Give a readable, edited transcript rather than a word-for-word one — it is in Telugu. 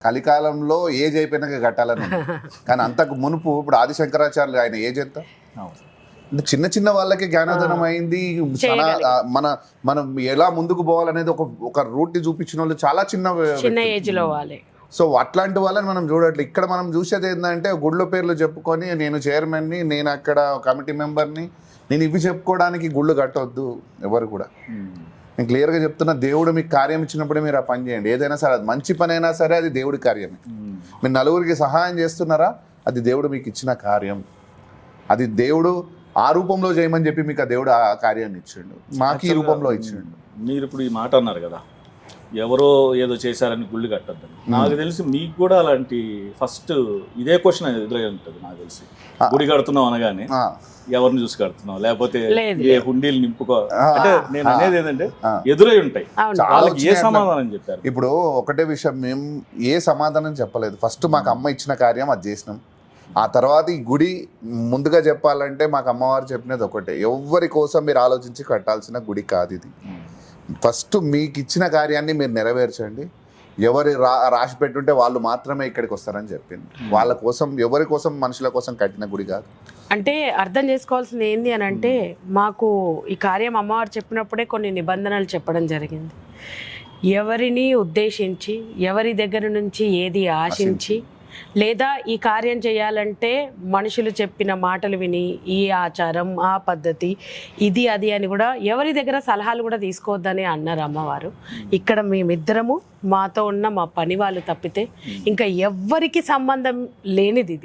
కలికాలంలో ఏజ్ అయిపోయినాక కట్టాలని ఉంది. కానీ అంతకు మునుపు ఇప్పుడు ఆదిశంకరాచార్యులు ఆయన ఏజ్ ఎంత? అంటే చిన్న చిన్న వాళ్ళకి జ్ఞానోదయం అయింది. మనం ఎలా ముందుకు పోవాలనేది ఒక రూట్ ని చూపించిన వాళ్ళు చాలా చిన్న ఏజ్ లో వాళ్ళే. సో అట్లాంటి వాళ్ళని మనం చూడట్లేదు. ఇక్కడ మనం చూసేది ఏంటంటే గుళ్ళ పేర్లు చెప్పుకొని నేను చైర్మన్ని, నేను అక్కడ కమిటీ మెంబర్ని, నేను ఇవి చెప్పుకోవడానికి గుళ్ళు కట్టవద్దు ఎవరు కూడా. నేను క్లియర్గా చెప్తున్నా, దేవుడు మీకు కార్యం ఇచ్చినప్పుడే మీరు ఆ పని చేయండి. ఏదైనా సరే, అది మంచి పని అయినా సరే అది దేవుడి కార్యమే. మీరు నలుగురికి సహాయం చేస్తున్నారా, అది దేవుడు మీకు ఇచ్చిన కార్యం. అది దేవుడు ఆ రూపంలో చేయమని చెప్పి మీకు ఆ దేవుడు ఆ కార్యాన్ని ఇచ్చిండు, మాకు ఈ రూపంలో ఇచ్చిండు. మీరు ఇప్పుడు ఈ మాట అన్నారు కదా, ఎవరో ఏదో చేశారని గుళ్ళు కట్టద్దని. నాకు తెలిసి మీకు కూడా అలాంటి ఫస్ట్ ఇదే క్వశ్చన్ ఎదురై ఉంటుంది నాకు తెలిసి. గుడి కడుతున్నాం అనగానే ఎవరిని చూసి కడుతున్నాం, లేకపోతే ఏ హుండీలు నింపుకో, అంటే నేను అనేది ఏంటంటే ఎదురై ఉంటాయి. వాళ్ళకి ఏ సమాధానం చెప్పారు? ఇప్పుడు ఒకటే విషయం, మేము ఏ సమాధానం చెప్పలేదు. ఫస్ట్ మాకు అమ్మ ఇచ్చిన కార్యం అది చేసినాం. ఆ తర్వాత ఈ గుడి ముందుగా చెప్పాలంటే మాకు అమ్మవారు చెప్పినది ఒకటే, ఎవరి కోసం మీరు ఆలోచించి కట్టాల్సిన గుడి కాదు ఇది. ఫస్ట్ మీకు ఇచ్చిన కార్యాన్ని మీరు నెరవేర్చండి. ఎవరి రాసి పెట్టుంటే వాళ్ళు మాత్రమే ఇక్కడికి వస్తారని చెప్పింది. వాళ్ళ కోసం, ఎవరి కోసం, మనుషుల కోసం కట్టిన గుడి కాదు. అంటే అర్థం చేసుకోవాల్సింది ఏంది అని అంటే, మాకు ఈ కార్యం అమ్మవారు చెప్పినప్పుడే కొన్ని నిబంధనలు చెప్పడం జరిగింది. ఎవరిని ఉద్దేశించి, ఎవరి దగ్గర నుంచి ఏది ఆశించి, లేదా ఈ కార్యం చేయాలంటే మనుషులు చెప్పిన మాటలు విని ఈ ఆచారం, ఆ పద్ధతి, ఇది అది అని కూడా ఎవరి దగ్గర సలహాలు కూడా తీసుకోవద్దని అన్నారు అమ్మవారు. ఇక్కడ మేమిద్దరము, మాతో ఉన్న మా పని వాళ్ళు తప్పితే ఇంకా ఎవ్వరికి సంబంధం లేనిది ఇది.